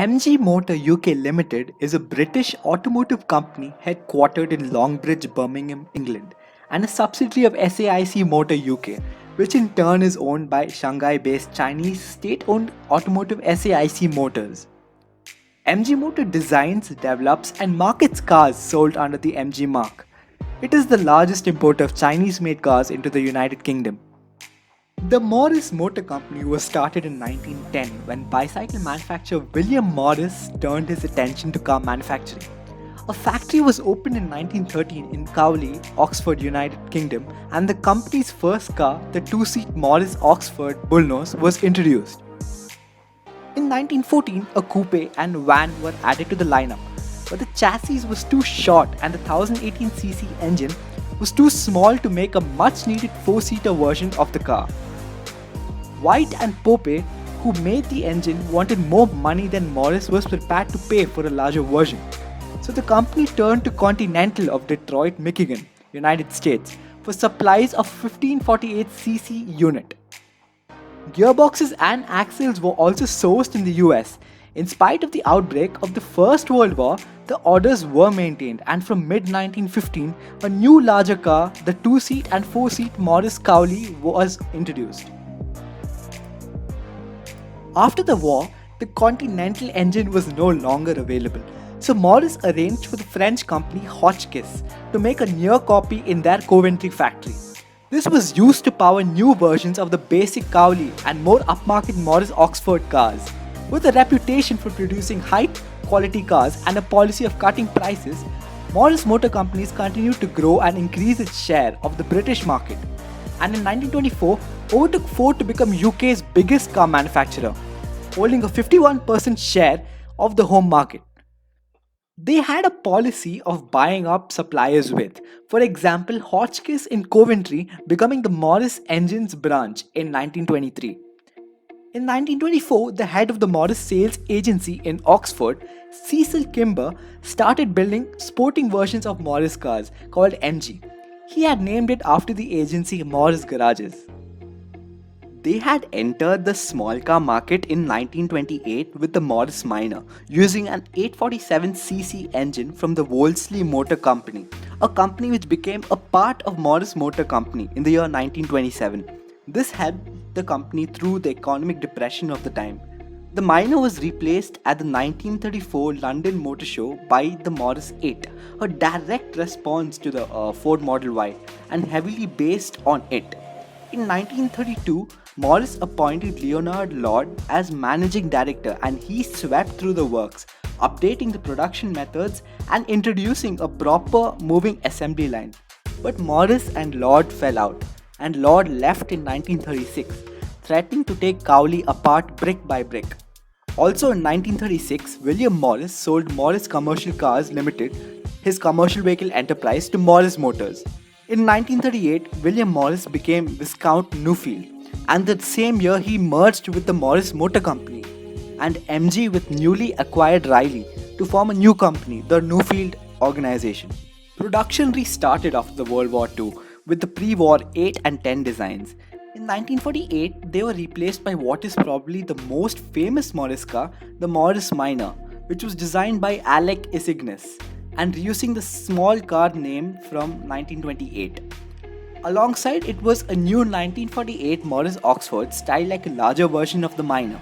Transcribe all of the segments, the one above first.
MG Motor UK Limited is a British automotive company headquartered in Longbridge, Birmingham, England, and a subsidiary of SAIC Motor UK, which in turn is owned by Shanghai-based Chinese state-owned automotive SAIC Motors. MG Motor designs, develops, and markets cars sold under the MG marque. It is the largest importer of Chinese-made cars into the United Kingdom. The Morris Motor Company was started in 1910 when bicycle manufacturer William Morris turned his attention to car manufacturing. A factory was opened in 1913 in Cowley, Oxford, United Kingdom, and the company's first car, the two-seat Morris Oxford Bullnose, was introduced. In 1914, a coupe and van were added to the lineup, but the chassis was too short and the 1018cc engine was too small to make a much-needed four-seater version of the car. White and Pope, who made the engine, wanted more money than Morris was prepared to pay for a larger version. So the company turned to Continental of Detroit, Michigan, United States, for supplies of 1548cc unit. Gearboxes and axles were also sourced in the US. In spite of the outbreak of the First World War, the orders were maintained, and from mid-1915, a new larger car, the two-seat and four-seat Morris Cowley, was introduced. After the war, the Continental engine was no longer available, so Morris arranged for the French company Hotchkiss to make a near copy in their Coventry factory. This was used to power new versions of the basic Cowley and more upmarket Morris Oxford cars. With a reputation for producing high-quality cars and a policy of cutting prices, Morris Motor Companies continued to grow and increase its share of the British market, and in 1924 overtook Ford to become UK's biggest car manufacturer, holding a 51% share of the home market. They had a policy of buying up suppliers with, for example, Hotchkiss in Coventry becoming the Morris Engines branch in 1923. In 1924, the head of the Morris sales agency in Oxford, Cecil Kimber, started building sporting versions of Morris cars called MG. He had named it after the agency Morris Garages. They had entered the small car market in 1928 with the Morris Minor, using an 847cc engine from the Wolseley Motor Company, a company which became a part of Morris Motor Company in the year 1927. This helped the company through the economic depression of the time. The Minor was replaced at the 1934 London Motor Show by the Morris 8, a direct response to the Ford Model Y and heavily based on it. In 1932, Morris appointed Leonard Lord as managing director, and he swept through the works, updating the production methods and introducing a proper moving assembly line. But Morris and Lord fell out, and Lord left in 1936, threatening to take Cowley apart brick by brick. Also in 1936, William Morris sold Morris Commercial Cars Limited, his commercial vehicle enterprise, to Morris Motors. In 1938, William Morris became Viscount Newfield, and that same year he merged with the Morris Motor Company and MG with newly acquired Riley to form a new company, the Newfield Organization. Production restarted after the World War II with the pre-war 8 and 10 designs. In 1948, they were replaced by what is probably the most famous Morris car, the Morris Minor, which was designed by Alec Isignis and reusing the small car name from 1928. Alongside it was a new 1948 Morris Oxford styled like a larger version of the Minor.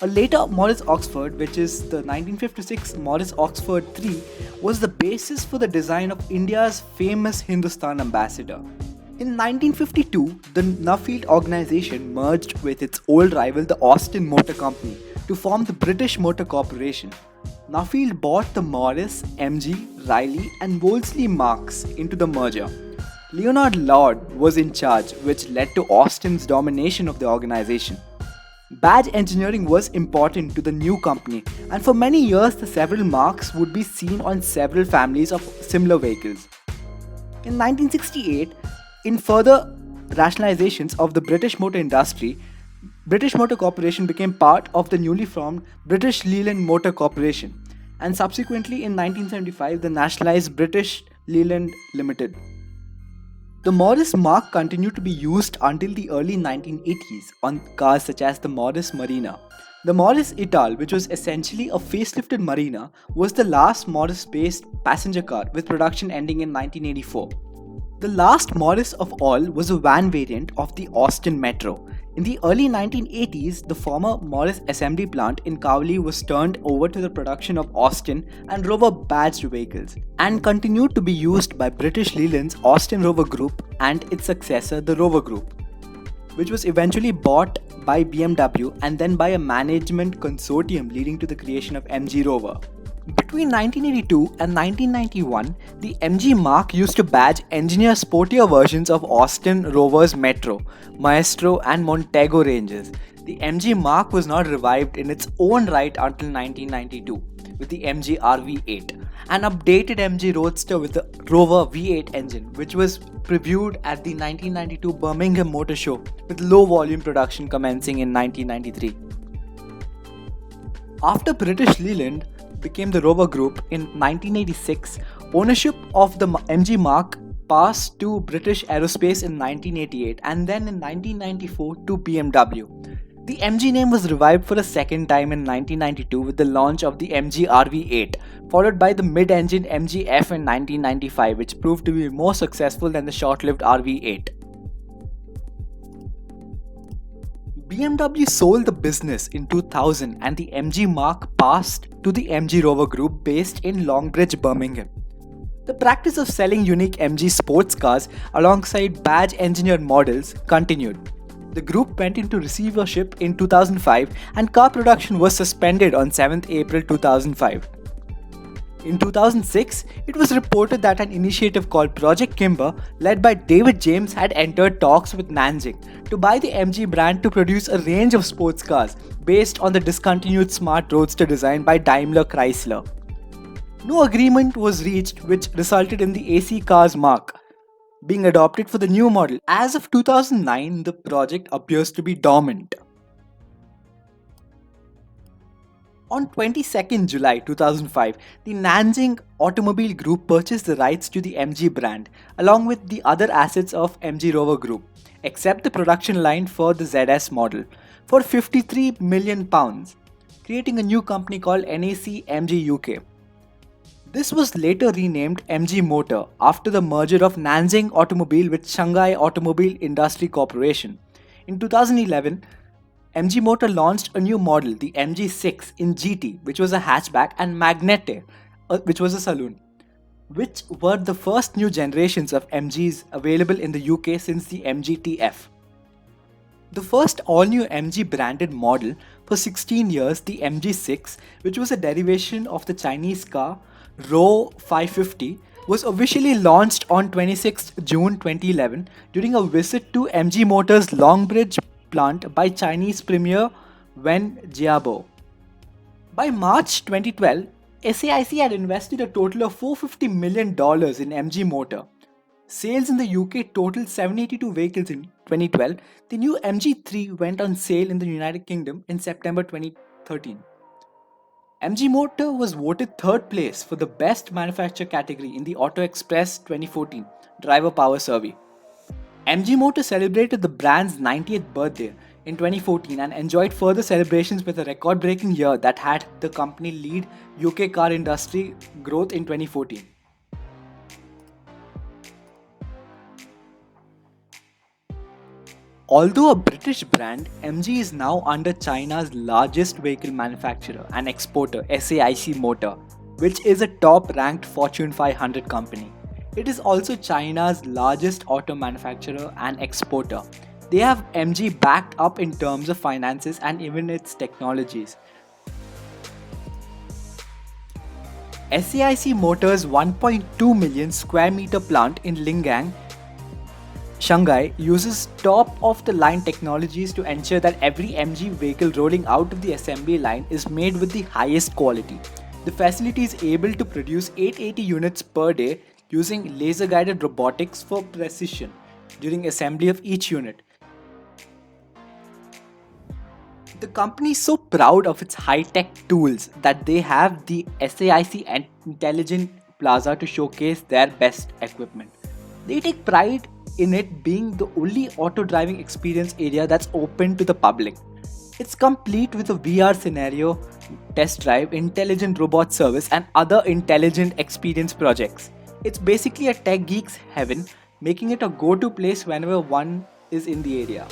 A later Morris Oxford, which is the 1956 Morris Oxford 3, was the basis for the design of India's famous Hindustan ambassador. In 1952, the Nuffield organization merged with its old rival the Austin Motor Company to form the British Motor Corporation. Nuffield bought the Morris, MG, Riley and Wolseley marques into the merger. Leonard Lord was in charge, which led to Austin's domination of the organization. Badge engineering was important to the new company, and for many years the several marques would be seen on several families of similar vehicles. In 1968, in further rationalizations of the British motor industry, British Motor Corporation became part of the newly formed British Leyland Motor Corporation, and subsequently in 1975 the nationalized British Leyland Limited. The Morris marque continued to be used until the early 1980s on cars such as the Morris Marina, The Morris Ital, which was essentially a facelifted Marina, was the last Morris-based passenger car, with production ending in 1984. The last Morris of all was a van variant of the Austin Metro. In the early 1980s, the former Morris assembly plant in Cowley was turned over to the production of Austin and Rover badged vehicles, and continued to be used by British Leyland's Austin Rover Group and its successor, the Rover Group, which was eventually bought by BMW and then by a management consortium, leading to the creation of MG Rover. Between 1982 and 1991, the MG Marque used to badge engineer sportier versions of Austin Rover's Metro, Maestro and Montego ranges. The MG Marque was not revived in its own right until 1992 with the MG RV8, an updated MG Roadster with the Rover V8 engine, which was previewed at the 1992 Birmingham Motor Show, with low volume production commencing in 1993. After British Leyland became the Rover Group in 1986, ownership of the MG Marque passed to British Aerospace in 1988 and then in 1994 to BMW. The MG name was revived for a second time in 1992 with the launch of the MG RV8, followed by the mid-engine MG F in 1995, which proved to be more successful than the short-lived RV8. BMW sold the business in 2000 and the MG Marque passed to the MG Rover Group based in Longbridge, Birmingham. The practice of selling unique MG sports cars alongside badge-engineered models continued. The group went into receivership in 2005 and car production was suspended on 7th April 2005. In 2006, it was reported that an initiative called Project Kimber, led by David James, had entered talks with Nanjing to buy the MG brand to produce a range of sports cars based on the discontinued Smart Roadster design by Daimler Chrysler. No agreement was reached, which resulted in the AC Cars marque being adopted for the new model. As of 2009, the project appears to be dormant. On 22nd July 2005, the Nanjing Automobile Group purchased the rights to the MG brand, along with the other assets of MG Rover Group, except the production line for the ZS model, for £53 million, creating a new company called NAC MG UK. This was later renamed MG Motor after the merger of Nanjing Automobile with Shanghai Automobile Industry Corporation. In 2011, MG Motor launched a new model, the MG6 in GT, which was a hatchback, and Magnete, which was a saloon, which were the first new generations of MGs available in the UK since the MG-TF. The first all-new MG branded model for 16 years, the MG6, which was a derivation of the Chinese car Ro 550, was officially launched on 26 June 2011 during a visit to MG Motors' Longbridge plant by Chinese Premier Wen Jiabo. By March 2012, SAIC had invested a total of $450 million in MG Motor. Sales in the UK totaled 782 vehicles in 2012. The new MG3 went on sale in the United Kingdom in September 2013. MG Motor was voted third place for the best manufacturer category in the Auto Express 2014 Driver Power Survey. MG Motor celebrated the brand's 90th birthday in 2014 and enjoyed further celebrations with a record-breaking year that had the company lead UK car industry growth in 2014. Although a British brand, MG is now under China's largest vehicle manufacturer and exporter, SAIC Motor, which is a top-ranked Fortune 500 company. It is also China's largest auto manufacturer and exporter. They have MG backed up in terms of finances and even its technologies. SAIC Motors' 1.2 million square meter plant in Lingang, Shanghai uses top-of-the-line technologies to ensure that every MG vehicle rolling out of the assembly line is made with the highest quality. The facility is able to produce 880 units per day using laser-guided robotics for precision during assembly of each unit. The company is so proud of its high-tech tools that they have the SAIC Intelligent Plaza to showcase their best equipment. They take pride in it being the only auto driving experience area that's open to the public. It's complete with a VR scenario, test drive, intelligent robot service, and other intelligent experience projects. It's basically a tech geek's heaven, making it a go-to place whenever one is in the area.